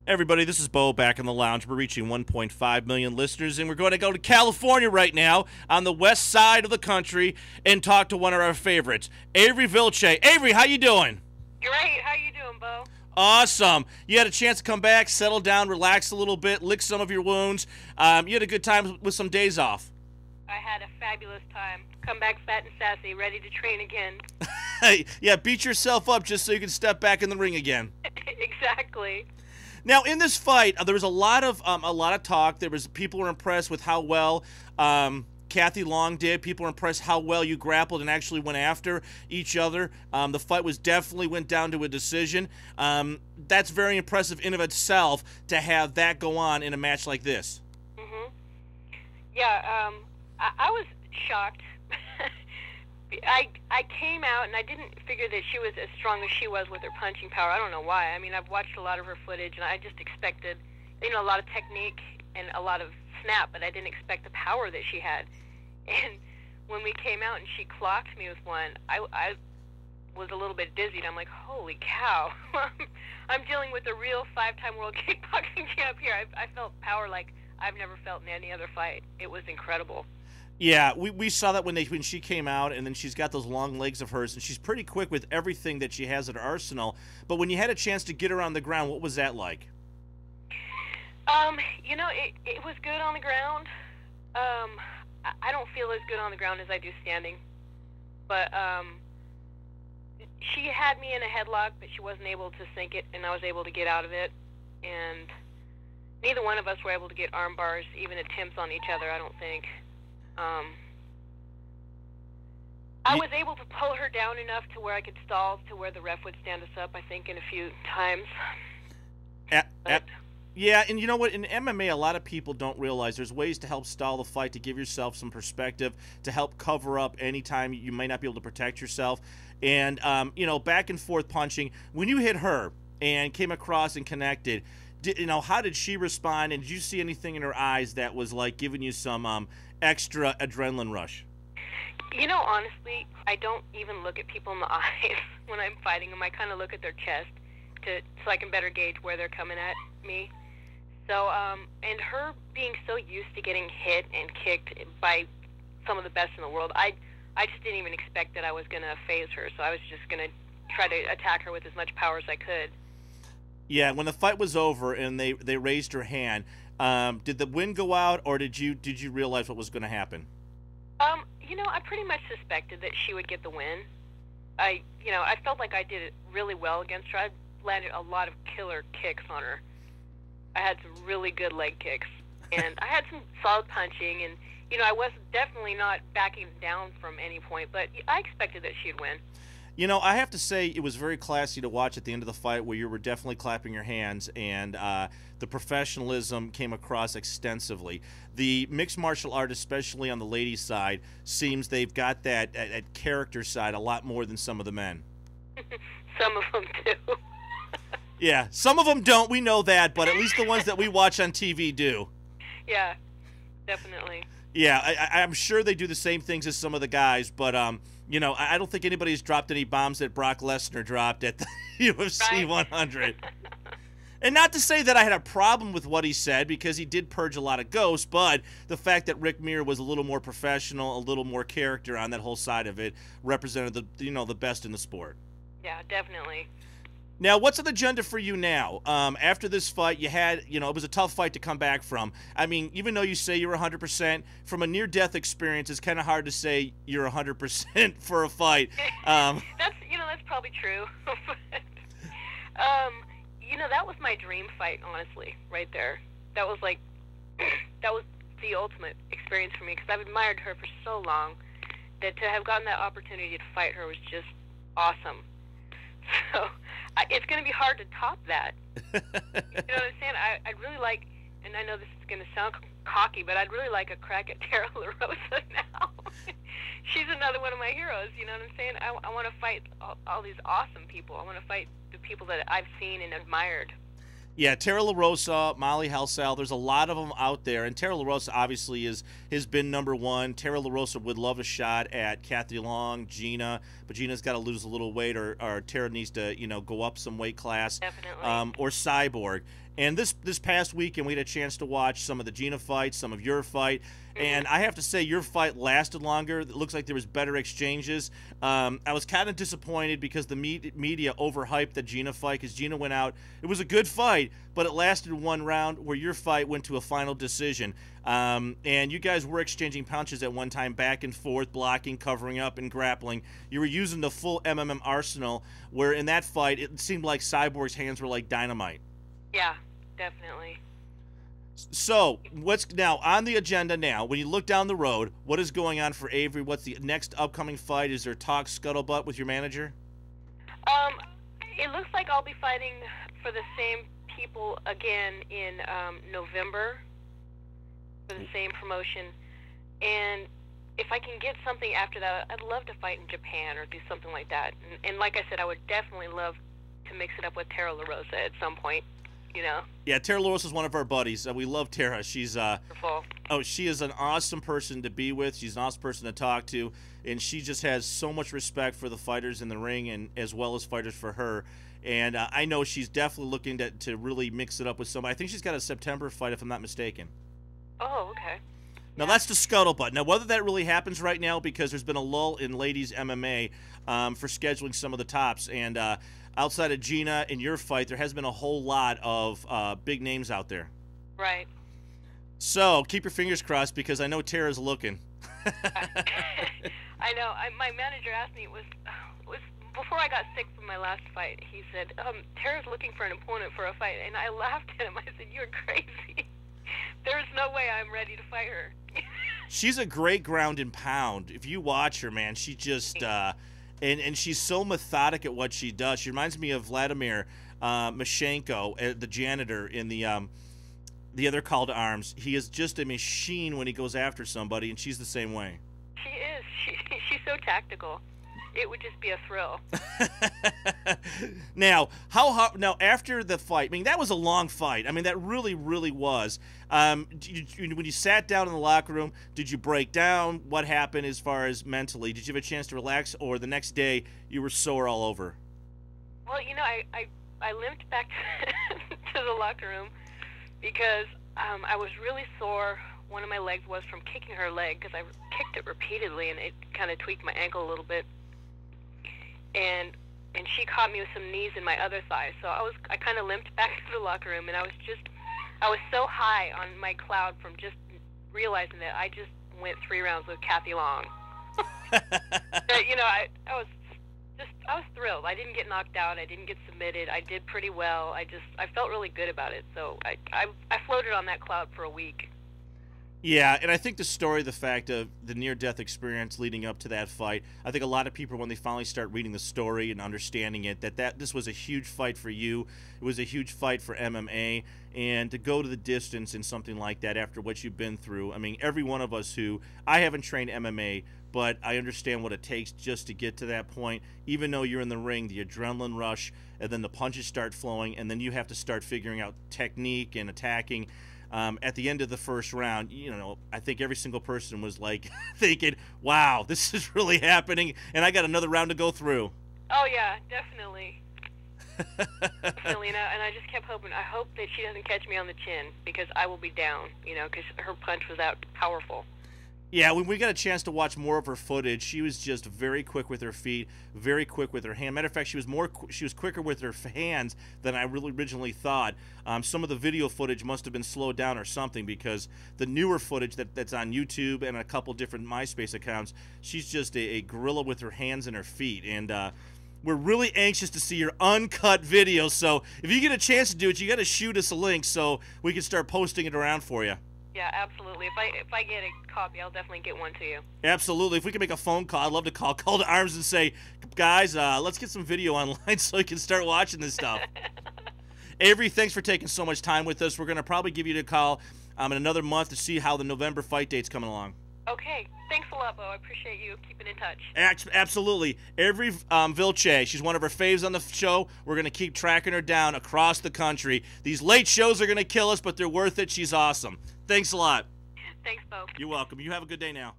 Everybody, this is Bo back in the lounge. We're reaching 1.5 million listeners, and we're going to go to California right now on the west side of the country and talk to one of our favorites, Avery Vilche. Avery, how you doing? Great. How you doing, Bo? Awesome. You had a chance to come back, settle down, relax a little bit, lick some of your wounds. You had a good time with some days off. I had a fabulous time. Come back fat and sassy, ready to train again. Yeah, beat yourself up just so you can step back in the ring again. Exactly. Now, in this fight, there was a lot of talk. There was people were impressed with how well Kathy Long did. People were impressed how well you grappled and actually went after each other. The fight definitely went down to a decision. That's very impressive in of itself to have that go on in a match like this. Yeah. I was shocked. I came out and I didn't figure that she was as strong as she was with her punching power. I don't know why. I mean, I've watched a lot of her footage and I just expected, a lot of technique and a lot of snap, but I didn't expect the power that she had. And when we came out and she clocked me with one, I was a little bit dizzy. And I'm like, holy cow. I'm dealing with a real 5-time world kickboxing champ here. I felt power like I've never felt in any other fight. It was incredible. Yeah, we saw that when she came out, and then she's got those long legs of hers, and she's pretty quick with everything that she has at her arsenal. But when you had a chance to get her on the ground, what was that like? It was good on the ground. I don't feel as good on the ground as I do standing. But she had me in a headlock, but she wasn't able to sink it, and I was able to get out of it. And neither one of us were able to get arm bars, even attempts on each other, I don't think. I was able to pull her down enough to where I could stall to where the ref would stand us up, I think, in a few times. Yeah, and you know what? In MMA, a lot of people don't realize there's ways to help stall the fight, to give yourself some perspective, to help cover up any time you might not be able to protect yourself. And, back and forth punching. When you hit her and came across and connected, how did she respond? And did you see anything in her eyes that was like giving you some extra adrenaline rush? Honestly, I don't even look at people in the eyes when I'm fighting them. I kind of look at their chest so I can better gauge where they're coming at me. So, and her being so used to getting hit and kicked by some of the best in the world, I just didn't even expect that I was going to phase her. So I was just going to try to attack her with as much power as I could. Yeah, when the fight was over and they raised her hand, did the wind go out, or did you realize what was going to happen? I pretty much suspected that she would get the win. I felt like I did it really well against her. I landed a lot of killer kicks on her. I had some really good leg kicks, and I had some solid punching, and I was definitely not backing down from any point, but I expected that she'd win. I have to say it was very classy to watch at the end of the fight, where you were definitely clapping your hands, and the professionalism came across extensively. The mixed martial art, especially on the ladies' side, seems they've got that character side a lot more than some of the men. Some of them do. Yeah, some of them don't, we know that, but at least the ones that we watch on TV do. Yeah, definitely. Yeah, I'm sure they do the same things as some of the guys, but I don't think anybody's dropped any bombs that Brock Lesnar dropped at the UFC 100. And not to say that I had a problem with what he said, because he did purge a lot of ghosts, but the fact that Rick Mir was a little more professional, a little more character on that whole side of it, represented the best in the sport. Yeah, definitely. Now, what's on the agenda for you now? After this fight, you had, it was a tough fight to come back from. I mean, even though you say you're 100%, from a near-death experience, it's kind of hard to say you're 100% for a fight. That's probably true. That was my dream fight, honestly, right there. That was that was the ultimate experience for me, because I've admired her for so long that to have gotten that opportunity to fight her was just awesome. So it's going to be hard to top that. You know what I'm saying? I'd really like, and I know this is going to sound cocky, but I'd really like a crack at Tara LaRosa now. She's another one of my heroes, you know what I'm saying? I want to fight all these awesome people. I want to fight the people that I've seen and admired. Yeah, Tara LaRosa, Molly Halsall, there's a lot of them out there, and Tara LaRosa obviously has been number one. Tara LaRosa would love a shot at Kathy Long, Gina, but Gina's got to lose a little weight, or Tara needs to go up some weight class. Definitely. Or Cyborg. And this past weekend, we had a chance to watch some of the Gina fights, some of your fight, and I have to say your fight lasted longer. It looks like there was better exchanges. I was kind of disappointed because the media overhyped the Gina fight because Gina went out. It was a good fight, but it lasted one round where your fight went to a final decision. And you guys were exchanging punches at one time, back and forth, blocking, covering up, and grappling. You were using the full MMM arsenal, where in that fight, it seemed like Cyborg's hands were like dynamite. Yeah, definitely. So, what's now on the agenda now? When you look down the road, what is going on for Avery? What's the next upcoming fight? Is there talk scuttlebutt with your manager? It looks like I'll be fighting for the same people again in November for the same promotion. And if I can get something after that, I'd love to fight in Japan or do something like that. And like I said, I would definitely love to mix it up with Tara LaRosa at some point. You know? Yeah, Tara LaRosa is one of our buddies. We love Tara. She's she is an awesome person to be with. She's an awesome person to talk to, and she just has so much respect for the fighters in the ring, and as well as fighters for her. And I know she's definitely looking to really mix it up with somebody. I think she's got a September fight, if I'm not mistaken. Oh, okay. Now, that's the scuttlebutt. Now, whether that really happens right now, because there's been a lull in ladies MMA for scheduling some of the tops, and outside of Gina and your fight, there has been a whole lot of big names out there. Right. So keep your fingers crossed, because I know Tara's looking. I know. My manager asked me, it was before I got sick from my last fight, he said, Tara's looking for an opponent for a fight. And I laughed at him. I said, you're crazy. There's no way I'm ready to fight her. She's a great ground and pound. If you watch her, man, she just and she's so methodic at what she does. She reminds me of Vladimir Mashenko, the janitor in the other Call to Arms. He is just a machine when he goes after somebody, and she's the same way. She is. She's so tactical. It would just be a thrill. Now, now after the fight, I mean, that was a long fight. I mean, that really, really was. When you sat down in the locker room, did you break down? What happened as far as mentally? Did you have a chance to relax, or the next day you were sore all over? Well, you know, I limped back to the locker room because I was really sore. One of my legs was from kicking her leg, because I kicked it repeatedly, and it kind of tweaked my ankle a little bit. And she caught me with some knees in my other thigh, so I kind of limped back to the locker room, and I was so high on my cloud from just realizing that I just went 3 rounds with Kathy Long. You know, I was thrilled. I didn't get knocked out. I didn't get submitted. I did pretty well. I felt really good about it. So I floated on that cloud for a week. Yeah, and I think the fact of the near-death experience leading up to that fight, I think a lot of people, when they finally start reading the story and understanding it, that this was a huge fight for you. It was a huge fight for MMA, and to go to the distance in something like that after what you've been through, I mean, every one of us I haven't trained MMA, but I understand what it takes just to get to that point. Even though you're in the ring, the adrenaline rush, and then the punches start flowing, and then you have to start figuring out technique and attacking. At the end of the first round, you know, I think every single person was like thinking, wow, this is really happening, and I got another round to go through. Oh, yeah, definitely. Definitely, and I just kept hoping, I hope that she doesn't catch me on the chin, because I will be down, you know, because her punch was that powerful. Yeah, when we got a chance to watch more of her footage, she was just very quick with her feet, very quick with her hand. Matter of fact, she was quicker with her hands than I really originally thought. Some of the video footage must have been slowed down or something, because the newer footage that's on YouTube and a couple different MySpace accounts, she's just a gorilla with her hands and her feet. And we're really anxious to see your uncut video. So if you get a chance to do it, you got to shoot us a link so we can start posting it around for you. Yeah, absolutely. If I get a copy, I'll definitely get one to you. Absolutely. If we can make a phone call, I'd love to call to Arms and say, guys, let's get some video online so we can start watching this stuff. Avery, thanks for taking so much time with us. We're going to probably give you a call in another month to see how the November fight date's coming along. Okay. Thanks a lot, Bo. I appreciate you keeping in touch. Absolutely. Avery Vilche, she's one of our faves on the show. We're going to keep tracking her down across the country. These late shows are going to kill us, but they're worth it. She's awesome. Thanks a lot. Thanks, Bo. You're welcome. You have a good day now.